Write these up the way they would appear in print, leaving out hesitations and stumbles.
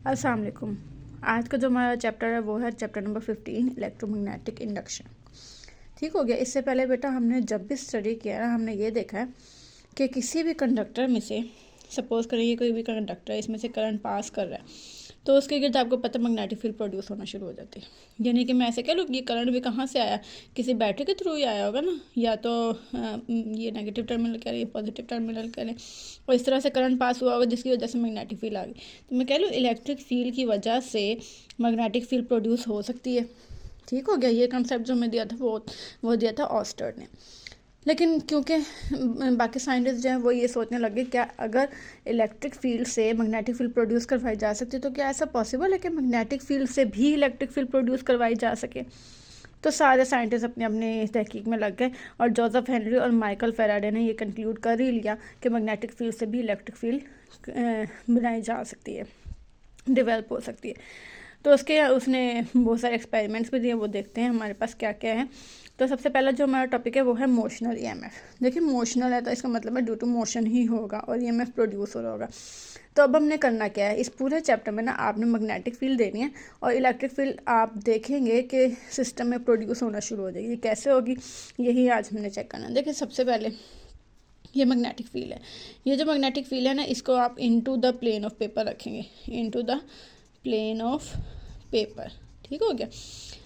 अस्सलाम वालेकुम। आज का जो हमारा चैप्टर है वो है चैप्टर नंबर 15 इलेक्ट्रोमैग्नेटिक इंडक्शन। ठीक हो गया। इससे पहले बेटा हमने जब भी स्टडी किया है हमने ये देखा है कि किसी भी कंडक्टर में से सपोज करें ये कोई भी कंडक्टर इसमें से करंट पास कर रहा है तो उसके गिर्द आपको पता है मैग्नेटिक फील्ड प्रोड्यूस होना शुरू हो जाती है। यानी कि मैं ऐसे कह लूँ ये करंट भी कहाँ से आया, किसी बैटरी के थ्रू ही आया होगा ना, या तो ये नेगेटिव टर्मिनल कह रहे हैं, पॉजिटिव टर्मिनल कह रहे हैं, और इस तरह से करंट पास हुआ होगा जिसकी वजह से मैग्नेटिक फील्ड आ गई। तो मैं कह लूँ इलेक्ट्रिक फील्ड की वजह से मैग्नेटिक फील्ड प्रोड्यूस हो सकती है। ठीक हो गया। ये कंसेप्ट जो मैं दिया था वो दिया था ऑस्टर्ड ने। लेकिन क्योंकि बाकी साइंटिस्ट जो हैं वो ये सोचने लगे क्या अगर इलेक्ट्रिक फील्ड से मैग्नेटिक फील्ड प्रोड्यूस करवाई जा सकती है तो क्या ऐसा पॉसिबल है कि मैग्नेटिक फील्ड से भी इलेक्ट्रिक फील्ड प्रोड्यूस करवाई जा सके। तो सारे साइंटिस्ट अपने अपने तहकीक में लग गए और जोसेफ हेनरी और माइकल फेराडे ने ये कंक्लूड कर ही लिया कि मैग्नेटिक फील्ड से भी इलेक्ट्रिक फील्ड बनाई जा सकती है, डेवलप हो सकती है। तो उसने बहुत सारे एक्सपेरिमेंट्स भी दिए, वो देखते हैं हमारे पास क्या क्या है। तो सबसे पहला जो हमारा टॉपिक है वो है मोशनल ईएमएफ। देखिए मोशनल है तो इसका मतलब है ड्यू टू मोशन ही होगा और ईएमएफ प्रोड्यूस हो रहा होगा। तो अब हमने करना क्या है, इस पूरे चैप्टर में ना आपने मैग्नेटिक फील्ड देनी है और इलेक्ट्रिक फील्ड आप देखेंगे कि सिस्टम में प्रोड्यूस होना शुरू हो जाएगी। कैसे होगी यही आज हमने चेक करना है। देखिए सबसे पहले ये मैग्नेटिक फील्ड है। ये जो मैग्नेटिक फील्ड है ना इसको आप into the plane of paper रखेंगे, into the plane of paper. ठीक हो गया।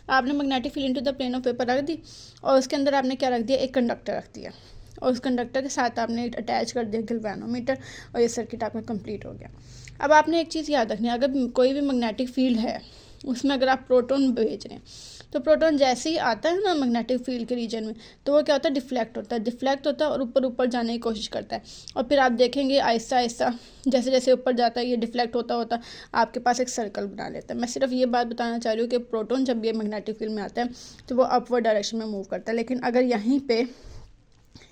आपने magnetic field into the plane of paper रख दी और उसके अंदर आपने क्या रख दिया, एक कंडक्टर रख दिया और उस कंडक्टर के साथ आपने अटैच कर दिया गैल्वेनोमीटर और ये सर्किट आपका कंप्लीट हो गया। अब आपने एक चीज़ याद रखनी है, अगर कोई भी मैग्नेटिक फील्ड है उसमें अगर आप प्रोटॉन भेज रहे हैं तो प्रोटॉन जैसे ही आता है ना मैग्नेटिक फील्ड के रीजन में तो वो क्या होता है, डिफ्लेक्ट होता है और ऊपर ऊपर जाने की कोशिश करता है। और फिर आप देखेंगे आहिस्ता आहिस्ता जैसे जैसे ऊपर जाता है ये डिफ्लेक्ट होता होता आपके पास एक सर्कल बना लेता है। मैं सिर्फ ये बात बताना चाह रही हूँ कि प्रोटॉन जब ये मैग्नेटिक फील्ड में आता है तो वो अपवर्ड डायरेक्शन में मूव करता है। लेकिन अगर यहीं पे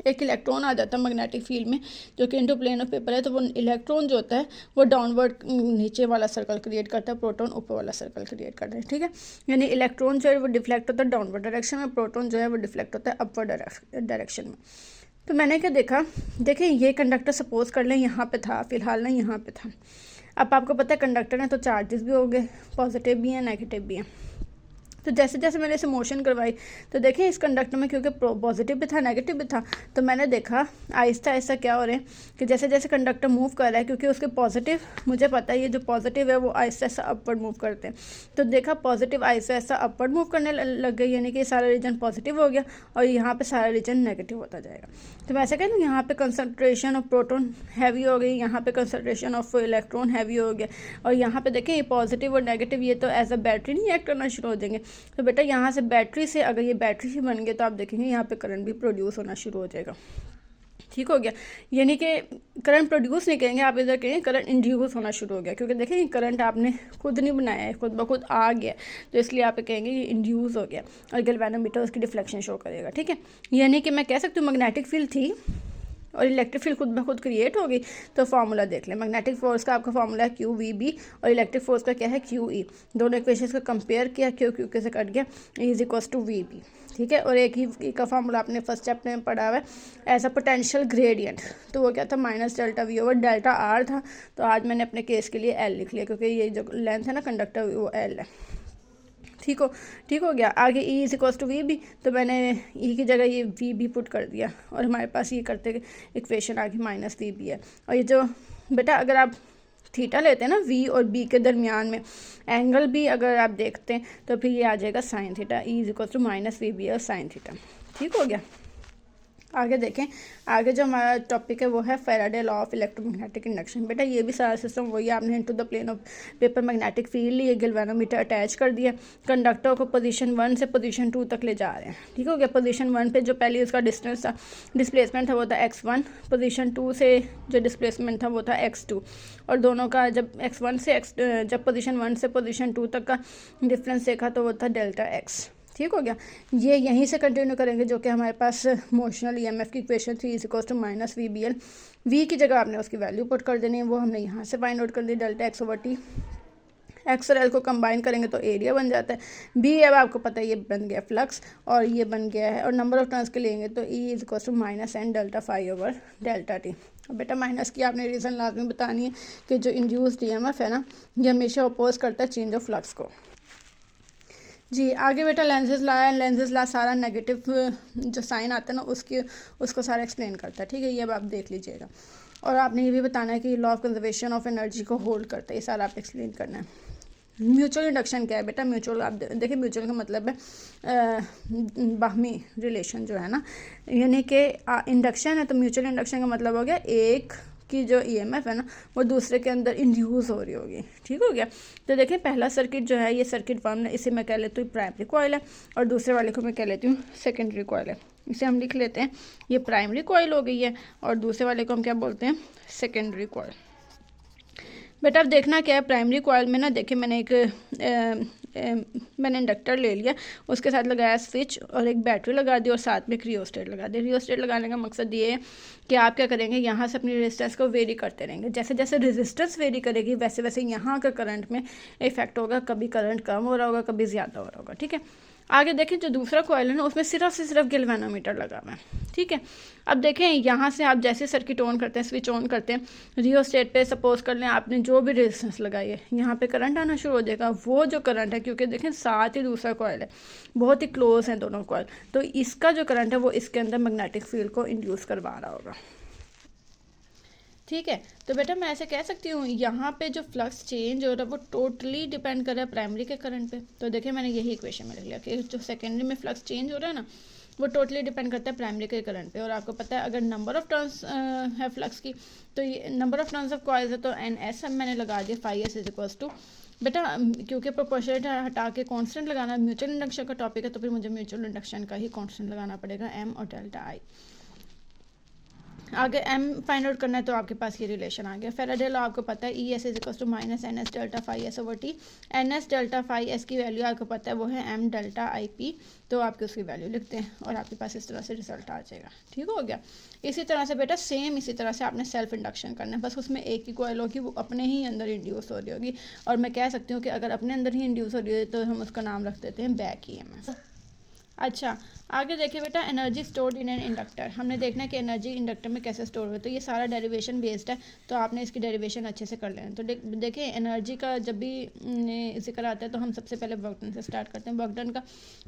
एक इलेक्ट्रॉन आ जाता है मैग्नेटिक फील्ड में जो कि इनटू प्लेन ऑफ पेपर है तो वो इलेक्ट्रॉन जो होता है वो डाउनवर्ड नीचे वाला सर्कल क्रिएट करता है, प्रोटॉन ऊपर वाला सर्कल क्रिएट करता है। ठीक है, यानी इलेक्ट्रॉन जो है वो डिफ्लेक्ट होता है डाउनवर्ड डायरेक्शन में, प्रोटॉन जो है वो डिफ्लेक्ट होता है अपवर्ड डायरेक्शन में। तो मैंने क्या देखा, देखिए ये कंडक्टर सपोज कर लें यहाँ पे था, फिलहाल ना यहाँ पे था। अब आपको पता है कंडक्टर है तो चार्जेस भी हो गए, पॉजिटिव भी हैं नेगेटिव भी हैं। तो जैसे जैसे मैंने इसे मोशन करवाई तो देखिए इस कंडक्टर में क्योंकि पॉजिटिव भी था नेगेटिव भी था तो मैंने देखा आहिस्ता आहिस्ता क्या हो रहे हैं कि जैसे जैसे कंडक्टर मूव कर रहा है क्योंकि उसके पॉजिटिव मुझे पता है ये जो पॉजिटिव है वो आहिस्ता आहिस्ता अपवर्ड मूव करते हैं। तो देखा positive Aahista Aahista upward move करने लग गई, यानी कि सारा रीजन पॉजिटिव हो गया और यहाँ पर सारा रीजन नेगेटिव होता जाएगा। तो मैं ऐसा कह लूँ यहाँ पर कंसनट्रेशन ऑफ प्रोटोन हैवी हो गई, यहाँ पर कंसनट्रेशन ऑफ इलेक्ट्रॉन हैवी हो गया और यहाँ पर देखें ये पॉजिटिव और नेगेटिव ये तो एज अ बैटरी नहीं एक्ट करना शुरू हो जाएंगे। तो बेटा यहाँ से बैटरी से अगर ये बैटरी ही बन गए तो आप देखेंगे यहाँ पे करंट भी प्रोड्यूस होना शुरू हो जाएगा। ठीक हो गया, यानी कि करंट प्रोड्यूस नहीं करेंगे आप, इधर कहेंगे करंट इंड्यूस होना शुरू हो गया क्योंकि देखिए करंट आपने खुद नहीं बनाया है, खुद ब खुद आ गया तो इसलिए आप कहेंगे ये इंड्यूस हो गया और गैल्वेनोमीटर उसकी डिफ्लेक्शन शो करेगा। ठीक है, यानी कि मैं कह सकती हूँ मैग्नेटिक फील्ड थी और इलेक्ट्रिक फील्ड खुद ब खुद क्रिएट होगी। तो फार्मूला देख लें, मैग्नेटिक फोर्स का आपका फार्मूला है क्यू वी बी और इलेक्ट्रिक फोर्स का क्या है क्यू ई। दोनों इक्वेशंस को कंपेयर किया, क्यू क्यू के से कट गया, E is equals to V B. ठीक है, और एक ही का फार्मूला आपने फर्स्ट चैप्टर में पढ़ा हुआ है एज अ पोटेंशियल ग्रेडियंट, तो वो क्या था minus delta we over delta R था। तो आज मैंने अपने केस के लिए एल लिख लिया क्योंकि ये जो लेंथ है ना कंडक्टर वो एल है। ठीक हो गया। आगे E is equals to V B, तो मैंने ई की जगह ये वी बी पुट कर दिया और हमारे पास ये करते इक्वेशन आगे माइनस वी बी है। और ये जो बेटा अगर आप थीटा लेते हैं ना वी और बी के दरमियान में एंगल भी अगर आप देखते हैं तो फिर ये आ जाएगा sine theta, E is equals to minus V B और साइन थीटा। ठीक हो गया। आगे देखें, आगे जो हमारा टॉपिक है वो है Faraday law of electromagnetic induction. बेटा ये भी सारा सिस्टम वही, आपने into the plane of paper magnetic field लिए, गैल्वेनोमीटर अटैच कर दिया, कंडक्टर को पोजीशन 1 से पोजीशन 2 तक ले जा रहे हैं। ठीक हो गया। पोजीशन 1 पे जो पहले उसका डिस्टेंस था डिस्प्लेसमेंट था वो था x1, पोजीशन 2 से जो डिस्प्लेसमेंट था वो था x2 और दोनों का जब x1 से जब पोजीशन 1 से पोजीशन 2 तक का डिफरेंस देखा तो वो था डेल्टा x। ठीक हो गया। ये यहीं से कंटिन्यू करेंगे जो कि हमारे पास मोशनल ईएमएफ की इक्वेशन थी is equals to minus V B L. V की जगह आपने उसकी वैल्यू पुट कर देनी है, वो हमने यहाँ से फाइंड आउट कर दी delta X over T. X और एल को कंबाइन करेंगे तो एरिया बन जाता है। बी अब आपको पता है ये बन गया फ्लक्स और ये बन गया है, और नंबर ऑफ टर्न्स के लेंगे तो E is equals to minus N delta phi over delta T. बेटा माइनस की आपने रीज़न लाजमी बतानी है कि जो इंड्यूस्ड ईएमएफ है ना, ये हमेशा अपोज करता है चेंज ऑफ फ्लक्स को। जी आगे बेटा लेंसेज लाया, लेंसेज ला सारा नेगेटिव जो साइन आता है ना उसको सारा एक्सप्लेन करता है, ठीक है, ये अब आप देख लीजिएगा। और आपने ये भी बताना है कि law of conservation of energy को होल्ड करता है, ये सारा आप एक्सप्लेन करना है। म्यूचुअल इंडक्शन क्या है बेटा? म्यूचुअल आप देखिए, म्यूचुअल का मतलब है बाहमी रिलेशन जो है ना, यानी कि इंडक्शन है तो म्यूचुअल इंडक्शन का मतलब हो गया एक की जो ईएमएफ है ना वो दूसरे के अंदर इंड्यूस हो रही होगी, ठीक हो गया। तो देखिए पहला सर्किट जो है ये सर्किट फॉर्म, इसे मैं कह लेती हूँ प्राइमरी कॉइल है और दूसरे वाले को मैं कह लेती हूँ सेकेंडरी कॉइल है। इसे हम लिख लेते हैं, ये प्राइमरी कॉइल हो गई है और दूसरे वाले को हम क्या बोलते हैं? Secondary coil. बेटा अब देखना क्या है, प्राइमरी कॉइल में ना देखिए मैंने इंडक्टर ले लिया, उसके साथ लगाया स्विच और एक बैटरी लगा दी और साथ में एक रियोस्टेट लगा दी। रियोस्टेट लगाने का मकसद ये है कि आप क्या करेंगे, यहाँ से अपनी रेजिस्टेंस को वेरी करते रहेंगे। जैसे जैसे रेजिस्टेंस वेरी करेगी वैसे वैसे यहाँ का करंट में इफेक्ट होगा, कभी करंट कम हो रहा होगा, कभी ज़्यादा हो रहा होगा, ठीक है। आगे देखें जो दूसरा कॉइल है ना उसमें सिर्फ गैल्वेनोमीटर लगा हुआ है, ठीक है। अब देखें यहाँ से आप जैसे सर्किट ऑन करते हैं, स्विच ऑन करते हैं, रियोस्टेट पे सपोज कर लें आपने जो भी रेजिस्टेंस लगाई है, यहाँ पे करंट आना शुरू हो जाएगा। वो जो करंट है, क्योंकि देखें साथ ही दूसरा कॉइल है, बहुत ही क्लोज है दोनों कॉइल, तो इसका जो करंट है वो इसके अंदर मैग्नेटिक फील्ड को इंड्यूस करवा रहा होगा, ठीक है। तो बेटा मैं ऐसे कह सकती हूँ यहाँ पे जो फ्लक्स चेंज हो रहा है वो टोटली डिपेंड कर रहा है प्राइमरी के करंट पे। तो देखिए मैंने यही इक्वेशन में लिख लिया कि जो सेकेंडरी में फ्लक्स चेंज हो रहा है ना वो टोटली डिपेंड करता है प्राइमरी के करंट पे। और आपको पता है अगर नंबर ऑफ टर्न्स है फ्लक्स की, तो ये number of turns of coils है, तो एन एस मैंने लगा दिया phi S is equals to, बेटा क्योंकि प्रोपोर्शनल हटा के कांस्टेंट लगाना म्यूचुअल इंडक्शन का टॉपिक है, तो फिर मुझे म्यूचुअल इंडक्शन का ही कांस्टेंट लगाना पड़ेगा, एम और डेल्टा आई। आगे एम फाइंड आउट करना है तो आपके पास ये रिलेशन आ गया। फेराडे लॉ आपको पता है, E S is equals to minus N S delta phi S over T. N S delta phi S की वैल्यू आपको पता है वो है एम डेल्टा आई पी, तो आपके उसकी वैल्यू लिखते हैं और आपके पास इस तरह से रिजल्ट आ जाएगा, ठीक हो गया। इसी तरह से बेटा सेम इसी तरह से आपने सेल्फ इंडक्शन करना है, बस उसमें एक ही कॉइल होगी वो अपने ही अंदर इंड्यूस हो रही होगी, और मैं कह सकती हूँ कि अगर अपने अंदर ही इंड्यूस हो रही है तो हम उसका नाम रख देते हैं बैक ईएमएफ। अच्छा आगे देखिए बेटा, energy stored in an inductor, हमने देखना है कि एनर्जी इंडक्टर में कैसे स्टोर हुई, तो ये सारा डेरिवेशन बेस्ड है, तो आपने इसकी डेरिवेशन अच्छे से कर लेना। तो देखिए एनर्जी का जब भी जिक्र आता है तो हम सबसे पहले वर्क डन से स्टार्ट करते हैं। वर्क डन का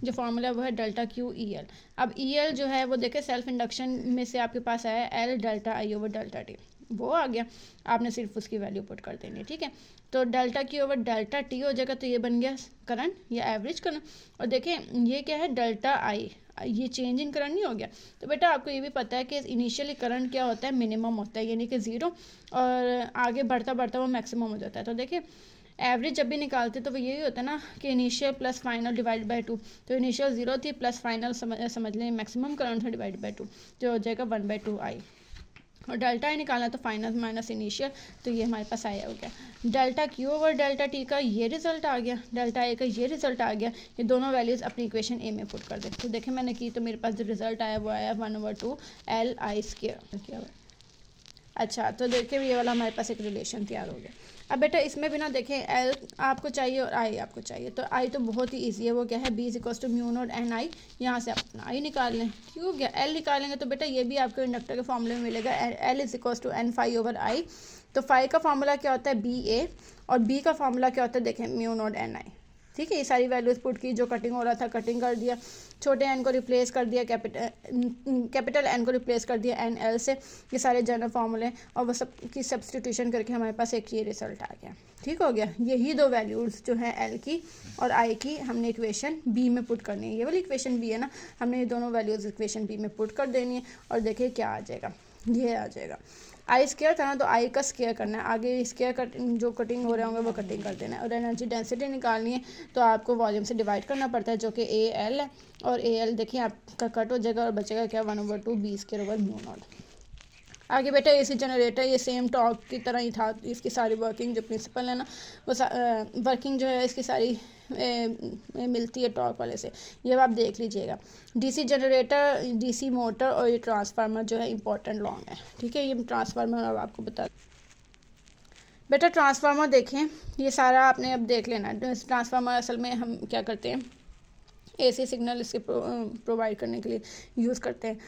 जो फॉर्मूला है वो है डेल्टा क्यू ई एल। अब ई एल जो है वो देखिए सेल्फ इंडक्शन में से आपके पास आया एल डेल्टा आई ओवर डेल्टा टी, वो आ गया, आपने सिर्फ उसकी वैल्यू पुट कर देनी है, ठीक है। तो delta Q over delta T हो जाएगा, तो ये बन गया करंट या एवरेज करंट। और देखें ये क्या है, डेल्टा आई, ये चेंज इन करंट नहीं हो गया। तो बेटा आपको ये भी पता है कि इनिशियली करंट क्या होता है, मिनिमम होता है, यानी कि ज़ीरो, और आगे बढ़ता बढ़ता वो मैक्सिमम हो जाता है। तो देखिए एवरेज जब भी निकालते तो वो यही होता है ना कि initial plus final divide by 2, तो इनिशियल 0 थी प्लस फाइनल समझ लें मैक्सिमम करंट था डिवाइड बाय 2, जो हो जाएगा 1/2 आई। और डेल्टा आई निकालना तो फाइनल माइनस इनिशियल, तो ये हमारे पास आया हो गया। Delta Q over delta T का ये रिजल्ट आ गया, डेल्टा ए का ये रिजल्ट आ गया, ये दोनों वैल्यूज़ अपनी इक्वेशन ए में पुट कर दे। तो देखें मैंने की तो मेरे पास जो रिजल्ट आया वो आया 1/2 एल आई स्क्वायर किया हुआ। अच्छा तो देखिए ये वाला हमारे पास एक रिलेशन तैयार हो गया। अब बेटा इसमें भी ना देखें एल आपको चाहिए और आई आपको चाहिए, तो आई तो बहुत ही ईजी है, वो क्या है B is equals to mu naught N I, यहाँ से आप अपना आई निकाल लें, ठीक हो गया। एल निकालेंगे तो बेटा ये भी आपको इंडक्टर के फॉर्मूले में मिलेगा, L is equals to N phi over I. तो फाई का फॉर्मूला क्या होता है बी ए, और बी का फॉर्मूला क्या होता है देखें म्यू नॉट एन आई, ठीक है। ये सारी वैल्यूज पुट की, जो कटिंग हो रहा था कटिंग कर दिया, छोटे एन को रिप्लेस कर दिया कैपिटल एन को रिप्लेस कर दिया एन एल से, ये सारे जनरल फार्मूले और वो सब की सब्सटीट्यूशन करके हमारे पास एक ये रिजल्ट आ गया, ठीक हो गया। यही दो वैल्यूज़ जो हैं एल की और आई की हमने इक्वेशन बी में पुट करनी है, ये वाली इक्वेशन बी है ना, हमने ये दोनों वैल्यूज़ इक्वेशन बी में पुट कर देनी है और देखिए क्या आ जाएगा, ये आ जाएगा। आई स्केयर था ना तो आई का स्केयर करना है, आगे स्केयर जो कटिंग हो रहे होंगे वो कटिंग कर देना है। और एनर्जी डेंसिटी निकालनी है तो आपको वॉल्यूम से डिवाइड करना पड़ता है, जो कि ए एल है, और ए एल देखिए आपका कट हो जाएगा और बचेगा क्या 1/2 B square over mu naught. आगे बेटा एसी जनरेटर ये सेम टॉर्क की तरह ही था, इसकी सारी वर्किंग जो प्रिंसिपल है ना वो वर्किंग जो है इसकी सारी मिलती है टॉर्क वाले से, ये आप देख लीजिएगा। डीसी जनरेटर, डीसी मोटर और ये ट्रांसफार्मर जो है इंपॉर्टेंट लॉन्ग है, ठीक है। ये ट्रांसफार्मर अब आपको बता बेटा, ट्रांसफार्मर देखें ये सारा आपने अब देख लेना है। ट्रांसफार्मर असल में हम क्या करते हैं, एसी सिग्नल इसके प्रोवाइड करने के लिए यूज़ करते हैं,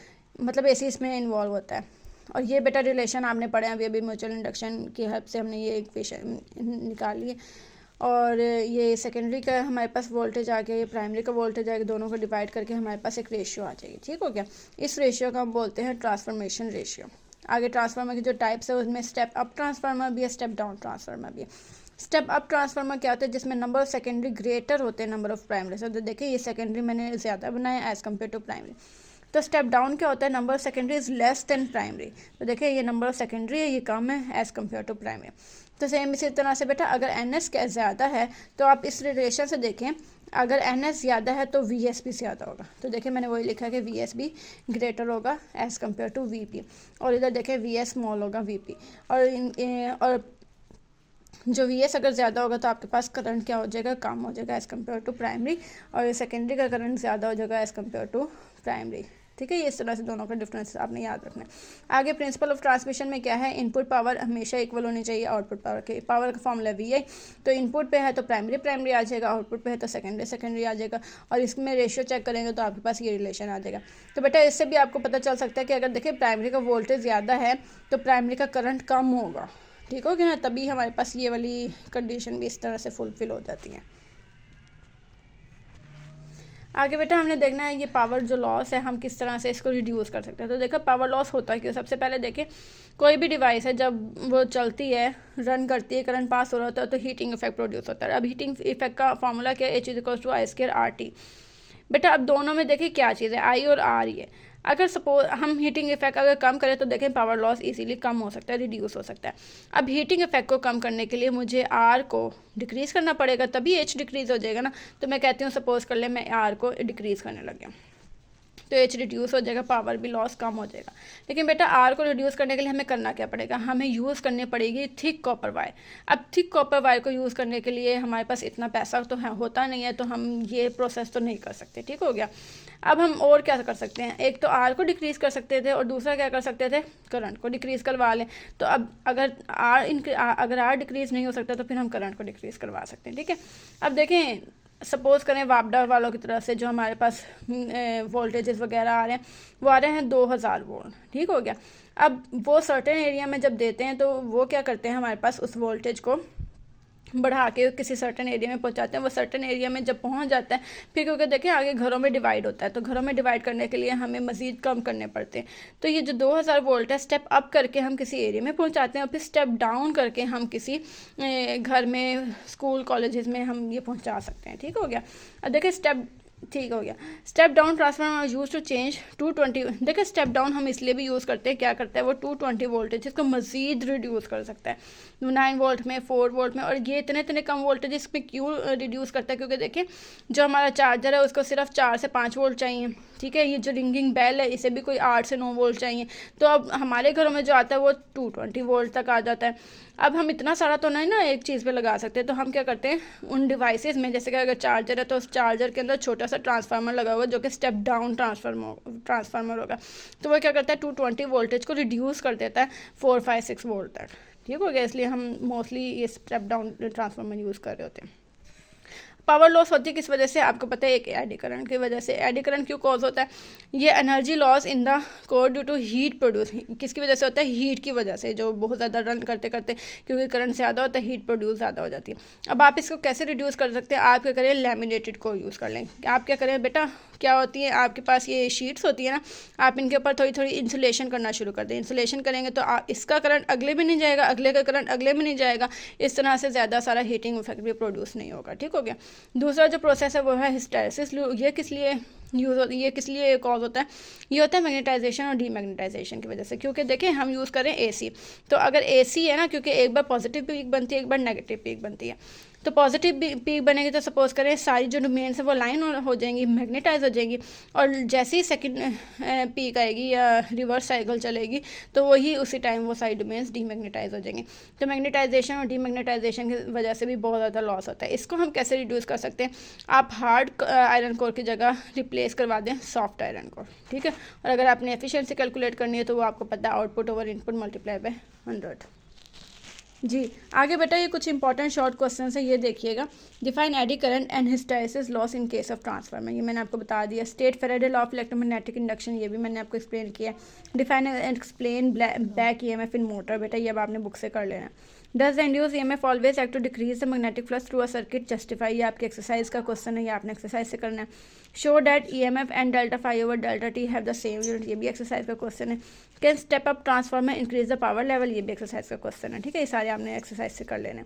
मतलब एसी इसमें इन्वॉल्व होता है। और ये बेटा रिलेशन आपने पढ़े अभी म्यूचुअल इंडक्शन की हेल्प से हमने ये इक्वेशन निकाली है। और ये सेकेंडरी का हमारे पास वोल्टेज आ गया, ये प्राइमरी का वोल्टेज आ गया, दोनों को डिवाइड करके हमारे पास एक रेशियो आ जाएगी। ठीक हो गया। इस रेशियो का हम बोलते हैं ट्रांसफॉर्मेशन रेशियो। आगे ट्रांसफार्मर की जो टाइप्स है उसमें स्टेप अप ट्रांसफार्मर भी है, स्टेप डाउन ट्रांसफार्मर भी है। स्टेप अप ट्रांसफार्मर क्या होता है, जिसमें नंबर ऑफ सेकेंडरी ग्रेटर होते हैं नंबर ऑफ प्राइमरी से। तो देखिए ये सेकेंडरी मैंने ज़्यादा बनाया एज़ कम्पेयर टू प्राइमरी। तो स्टेप डाउन क्या होता है, number of secondary is less than primary. तो देखिए ये नंबर ऑफ सेकेंडरी है, ये कम है एज़ कम्पेयर टू प्राइमरी। तो सेम इसी तरह से बेटा अगर एन एस ज़्यादा है तो आप इस रिलेशन से देखें, अगर एन एस ज़्यादा है तो वी एस भी ज़्यादा होगा। तो देखिए मैंने वही लिखा है कि वी एस भी ग्रेटर होगा as compared to V P. और इधर देखें वी एस स्मॉल होगा वी पी। और जो वी एस अगर ज़्यादा होगा तो आपके पास करंट क्या हो जाएगा, कम हो जाएगा एज़ कम्पेयर टू प्राइमरी। और सेकेंडरी का करंट ज़्यादा हो जाएगा एज़ कम्पेयर टू प्राइमरी। ठीक है, ये इस तरह से दोनों का डिफरेंस आपने याद रखना है। आगे प्रिंसिपल ऑफ ट्रांसमिशन में क्या है, इनपुट पावर हमेशा इक्वल होनी चाहिए आउटपुट पावर के। पावर का फॉर्मूला वी आई। तो इनपुट पे है तो प्राइमरी आ जाएगा, आउटपुट पे है तो सेकेंडरी आ जाएगा। और इसमें रेशियो चेक करेंगे तो आपके पास ये रिलेशन आ जाएगा। तो बेटा इससे भी आपको पता चल सकता है कि अगर देखिए प्राइमरी का वोल्टेज ज़्यादा है तो प्राइमरी का करंट कम होगा। ठीक हो गया ना, तभी हमारे पास ये वाली कंडीशन भी इस तरह से फुलफिल हो जाती है। आगे बेटा हमने देखना है ये पावर जो लॉस है हम किस तरह से इसको रिड्यूस कर सकते हैं। तो देखो पावर लॉस होता है क्यों, सबसे पहले देखिए कोई भी डिवाइस है जब वो चलती है, रन करती है, करंट पास हो रहा होता है तो हीटिंग इफेक्ट प्रोड्यूस होता है। अब हीटिंग इफेक्ट का फॉर्मूला क्या है, H=I²RT। बेटा अब दोनों में देखिए क्या चीज़ है, आई और आर। ये अगर सपोज हम हीटिंग इफेक्ट अगर कम करें तो देखें पावर लॉस इजीली कम हो सकता है, रिड्यूस हो सकता है। अब हीटिंग इफेक्ट को कम करने के लिए मुझे आर को डिक्रीज़ करना पड़ेगा, तभी एच डिक्रीज़ हो जाएगा ना। तो मैं कहती हूँ सपोज कर ले मैं आर को डिक्रीज़ करने लग गया तो एच रिड्यूस हो जाएगा, पावर भी लॉस कम हो जाएगा। लेकिन बेटा आर को रिड्यूस करने के लिए हमें करना क्या पड़ेगा, हमें यूज़ करनी पड़ेगी थिक कॉपर वायर। अब थिक कॉपर वायर को यूज़ करने के लिए हमारे पास इतना पैसा तो होता नहीं है, तो हम ये प्रोसेस तो नहीं कर सकते। ठीक हो गया। अब हम और क्या कर सकते हैं, एक तो आर को डिक्रीज़ कर सकते थे और दूसरा क्या कर सकते थे, करंट को डिक्रीज़ करवा लें। तो अब अगर आर डिक्रीज़ नहीं हो सकता तो फिर हम करंट को डिक्रीज़ करवा सकते हैं। ठीक है। अब देखें सपोज़ करें वापडा वालों की तरफ से जो हमारे पास वोल्टेजेस वगैरह आ रहे हैं वो आ रहे हैं 2000 वोल्ट। ठीक हो गया। अब वो सर्टेन एरिया में जब देते हैं तो वो क्या करते हैं, हमारे पास उस वोल्टेज को बढ़ा के किसी सर्टेन एरिया में पहुंचाते हैं। वो सर्टेन एरिया में जब पहुंच जाता है फिर क्योंकि देखिए आगे घरों में डिवाइड होता है, तो घरों में डिवाइड करने के लिए हमें मज़ीद कम करने पड़ते हैं। तो ये जो 2000 वोल्ट है स्टेप अप करके हम किसी एरिया में पहुंचाते हैं और फिर स्टेप डाउन करके हम किसी घर में, स्कूल, कॉलेजेस में हम ये पहुँचा सकते हैं। ठीक हो गया। अब देखिए ठीक हो गया। Step down transformer use to change 220। देखिए स्टेप डाउन हम इसलिए भी यूज़ करते हैं, क्या करता है वो 220 वोल्टेज इसको मज़ीद रिड्यूस कर सकता है 9 वोल्ट में, 4 वोल्ट में। और ये इतने कम वोल्टेज इसमें क्यों रिड्यूस करता है, क्योंकि देखिए जो हमारा चार्जर है उसको सिर्फ 4 से 5 वोल्ट चाहिए। ठीक है। ये जो रिंगिंग बेल है इसे भी कोई 8 से 9 वोल्ट चाहिए। तो अब हमारे घरों में जो आता है वो 220 वोल्ट तक आ जाता है। अब हम इतना सारा तो नहीं ना एक चीज़ पे लगा सकते, तो हम क्या करते हैं उन डिवाइसेस में, जैसे कि अगर चार्जर है तो उस चार्जर के अंदर छोटा सा ट्रांसफार्मर लगा हुआ जो कि स्टेप डाउन ट्रांसफार्मर होगा। तो वो क्या करता है 220 वोल्टेज को रिड्यूस कर देता है 4, 5, 6 वोल्ट तक। ठीक हो गया। इसलिए हम मोस्टली ये स्टेप डाउन ट्रांसफार्मर यूज़ कर रहे होते हैं। पावर लॉस होती है किस वजह से, आपको पता है एक एडी करंट की वजह से। एडी करंट क्यों कॉज होता है, ये energy loss in the core due to heat produce. किसकी वजह से होता है, हीट की वजह से। जो बहुत ज़्यादा रन करते करते क्योंकि करंट ज़्यादा होता है हीट प्रोड्यूस ज़्यादा हो जाती है। अब आप इसको कैसे रिड्यूस कर सकते हैं, आप क्या करें लैमिनेटेड को यूज़ कर लें। आप क्या करें बेटा, क्या होती है आपके पास ये शीट्स होती है ना, आप इनके ऊपर थोड़ी थोड़ी इंसुलेशन करना शुरू कर दें। इंसुलेशन करेंगे तो इसका करंट अगले में नहीं जाएगा, अगले का करंट अगले में नहीं जाएगा। इस तरह से ज़्यादा सारा हीटिंग इफेक्ट भी प्रोड्यूस नहीं होगा। ठीक हो गया। दूसरा जो प्रोसेस है वो है हिस्टैरिसीस। ये किस लिए यूज़ होती है, ये किस लिए कॉज होता है, ये होता है मैग्नेटाइजेशन और डीमैग्नेटाइजेशन की वजह से। क्योंकि देखें हम यूज़ करें एसी, तो अगर एसी है ना, क्योंकि एक बार पॉजिटिव पीक बनती है एक बार नेगेटिव पीक बनती है। तो पॉजिटिव पीक बनेगी तो सपोज करें सारी जो डोमेन्स है वो लाइन हो जाएंगी, मैग्नेटाइज हो जाएंगी। और जैसे ही सेकंड पीक आएगी या रिवर्स साइकिल चलेगी तो वही उसी टाइम वो सारी डोमेन्स डीमैग्नेटाइज हो जाएंगी। तो मैग्नेटाइजेशन और डीमैग्नेटाइजेशन की वजह से भी बहुत ज़्यादा लॉस होता है। इसको हम कैसे रिड्यूस कर सकते हैं, आप हार्ड आयरन कोर की जगह रिप्लेस करवा दें सॉफ्ट आयरन कोर। ठीक है। और अगर आपने एफिशिएंसी कैलकुलेट करनी है तो वो आपको पता है output over input multiply by 100। जी आगे बेटा ये कुछ इंपॉर्टेंट शॉर्ट क्वेश्चन है, ये देखिएगा। Define eddy current and hysteresis loss in case of transformer, ये मैंने आपको बता दिया। State Faraday law of electromagnetic induction, ये भी मैंने आपको एक्सप्लेन किया। Define and explain back EMF in motor, बेटा ये अब आपने बुक से कर लेना। Does the induced EMF always act to decrease the magnetic flux through a circuit, justify, ये आपकी एक्सरसाइज का क्वेश्चन है, ये आपने एक्सरसाइज से करना है। Show that EMF and delta phi over delta T have the same unit, ये भी एक्सरसाइज का क्वेश्चन है। Can step up transformer increase the power level, ये भी एक्सरसाइज का क्वेश्चन है। ठीक है, ये सारे आपने एक्सरसाइज से कर लेने।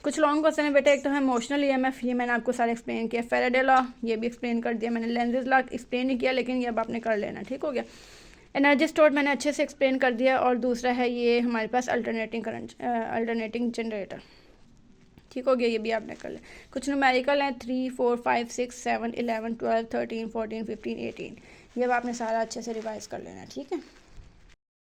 कुछ लॉन्ग क्वेश्चन है बेटा, एक तो है इमोशनल ईएमएफ, ये मैंने आपको सारे एक्सप्लेन किया। फैराडे लॉ, ये भी एक्सप्लेन कर दिया मैंने। लेंजेस लॉ एक्सप्लेन नहीं किया, लेकिन ये अब आपने कर लेना। ठीक हो गया। एनर्जी स्टोर मैंने अच्छे से एक्सप्लेन कर दिया। और दूसरा है ये हमारे पास अल्टरनेटिंग जनरेटर। ठीक हो गया, ये भी आपने कर लिया। कुछ न्यूमेरिकल हैं 3, 4, 5, 6, 7, 11, 12, 13, 14, 15, 18, ये अब आपने सारा अच्छे से रिवाइज कर लेना। ठीक है।